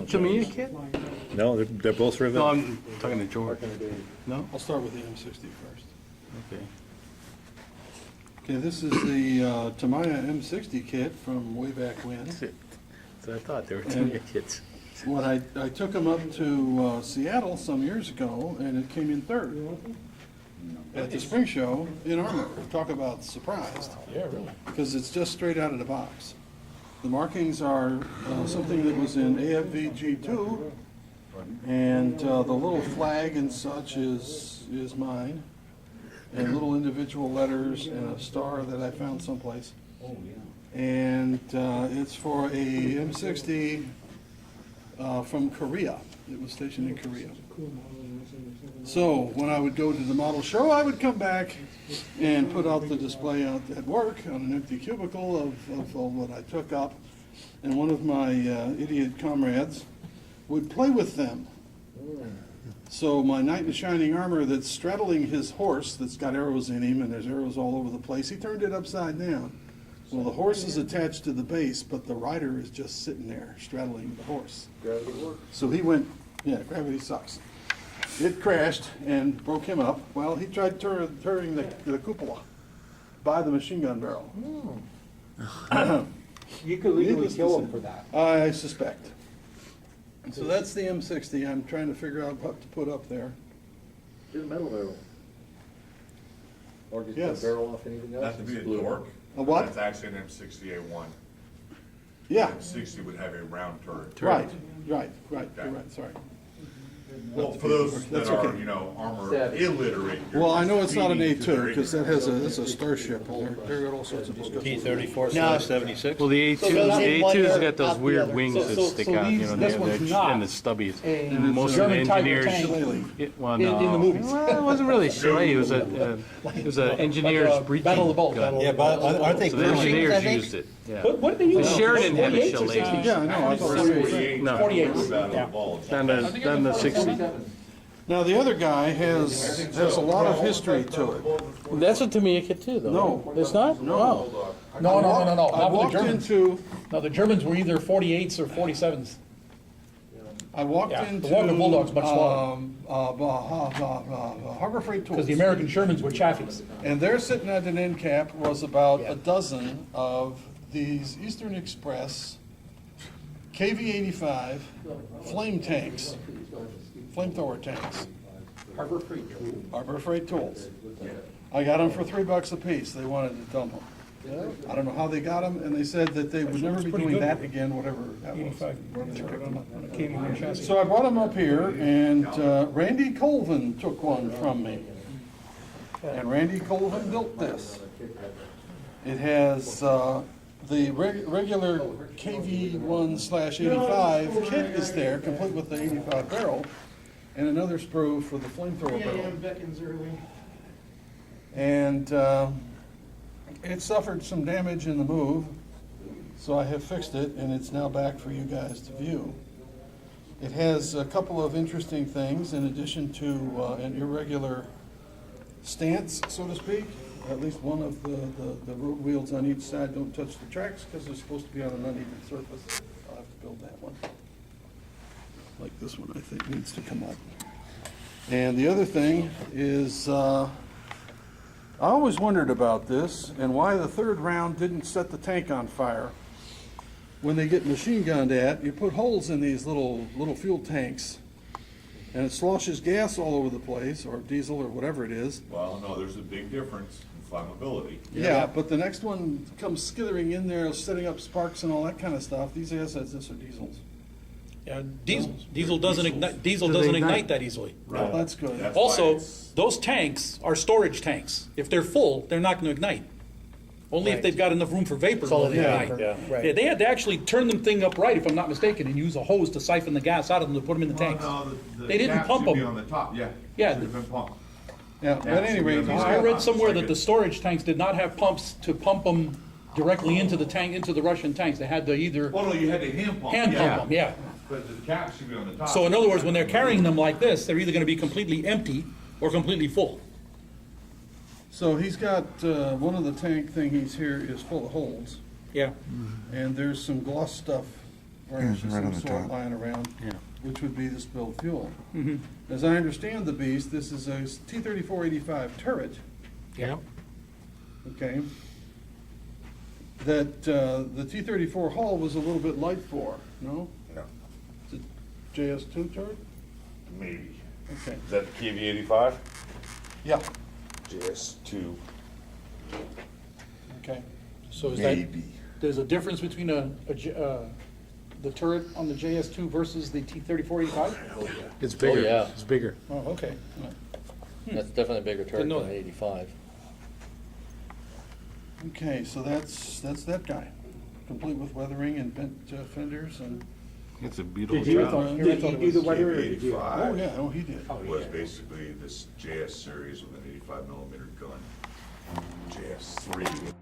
Tamiya kit? No, they're both rivet. No, I'm talking to George. No? I'll start with the M60 first. Okay. Okay, this is the Tamiya M60 kit from way back when. So I thought they were Tamiya kits. When I took them up to Seattle some years ago, and it came in third at the spring show in armor. Talk about surprised. Yeah, really. Because it's just straight out of the box. The markings are something that was in AFV G2, and the little flag and such is mine, and little individual letters and a star that I found someplace. And it's for a M60 from Korea. It was stationed in Korea. So when I would go to the model show, I would come back and put out the display out at work on an empty cubicle of what I took up. And one of my idiot comrades would play with them. So my knight in shining armor that's straddling his horse that's got arrows in him, and there's arrows all over the place, he turned it upside down. Well, the horse is attached to the base, but the rider is just sitting there straddling the horse. Gravity works. So he went, yeah, gravity sucks. It crashed and broke him up. Well, he tried turning the cupola by the machine gun barrel. You could legally Needless to kill say. him for that. I suspect. So that's the M60. I'm trying to figure out what to put up there. Do the metal barrel. Or just Yes. put a barrel off anything else. Not to be a and split it. dork. A what? That's actually an M60A1. Yeah, M60 would have a round turret. right, you're right, sorry. Well, for those that That's are, okay. armor Sad. illiterate. you're Well, I know just it's not an feeding to A2, their because that has that's a starship, and they're got all sorts of discussions. P34/76. Well, the So those ain't one A2's there, got those not the weird other. wings that So stick out, these- this one's not and the stubbies. a Most of the German type of engineers. tank. Well, in the no. movies. Well, it wasn't really Chalet, it was an engineer's Like a breaching Battle of the Bulge. gun. Yeah, but aren't they So the Pershings, I engineers think? used it, yeah. What did they use? The Sheridan had a 48s or Chalet. 60s? Yeah, I know, I thought it was 48. No. 48s. Battle Yeah. of the Bulge. Than the 60. Now, the other guy has a lot of history to it. That's a Tamiya kit too, though. No. It's not? No. Wow. No, I not for the walked Germans. into, No, the Germans were either 48s or 47s. I walked Yeah, the into. Walker Bulldog's much smaller. Harbor Freight Tools. Because the American Shermans were Chaffies. And there sitting at an end cap was about a dozen of these Eastern Express KV-85 flame tanks, flamethrower tanks, Harbor Freight Tool. Harbor Freight Tools. I got them for $3 a piece. They wanted to dump them. I don't know how they got them, and they said that they would never be pretty doing good. that again, whatever that was. 85. Wherever they picked them up. Came in chassis. So I brought them up here, and Randy Colvin took one from me. And Randy Colvin built this. It has the regular KV-1/85 kit is there, complete with the 85 barrel, and another sprue for the flamethrower barrel. And it suffered some damage in the move, so I have fixed it, and it's now back for you guys to view. It has a couple of interesting things in addition to an irregular stance, so to speak. At least one of the road wheels on each side don't touch the tracks because they're supposed to be on an uneven surface. I'll have to build that one. Like this one, I think, needs to come up. And the other thing is, I always wondered about this and why the third round didn't set the tank on fire. When they get machine gunned at, you put holes in these little fuel tanks, and it sloshes gas all over the place, or diesel, or whatever it is. Well, no, there's a big difference in flammability. Yeah, but the next one comes skithering in there, setting up sparks and all that kind of stuff. These assets, this are diesels. Yeah, diesel doesn't ignite. Diesel Do they doesn't ignite? ignite that easily. Well, that's good. That's why Also, it's- those tanks are storage tanks. If they're full, they're not going to ignite. Only if they've got enough room for vapor will Solid they ignite. vapor, yeah. Yeah, they had to actually turn them thing up right, if I'm not mistaken, and use a hose to siphon the gas out of them to put them in the tanks. Well, no, the They didn't cap pump should be them. on the top, yeah. Yeah. Should have been pumped. Yeah, but at any rate, these I got, read somewhere that the storage tanks did not have pumps to pump them directly into the tank, into the Russian tanks. They had to either Well, no, you had to hand pump. hand yeah. pump them, yeah. But the cap should be on the top. So in other words, when they're carrying them like this, they're either going to be completely empty or completely full. so he's got, one of the tank thingies here is full of holes, Yeah. and there's some gloss stuff varnish of right on some the sort top. lying around, Yeah. which would be the spilled fuel. As I understand the beast, this is a T-34-85 turret, Yeah. okay? That the T-34 hull was a little bit light for, no? No, It's a JS2 turret? maybe. Okay, Is that the KV-85? yeah, JS2, okay. So is that, maybe. there's a difference between the turret on the JS2 versus the T-34-85? It's bigger. yeah. It's bigger. Oh, okay. That's definitely a bigger turret Didn't know than that. 85. Okay, so that's that guy, complete with weathering and bent fenders and, It's a beautiful Did you, job. did he do the weather or did you? oh, KV-85 yeah, oh, he did. was basically this JS series with an 85 millimeter gun. JS3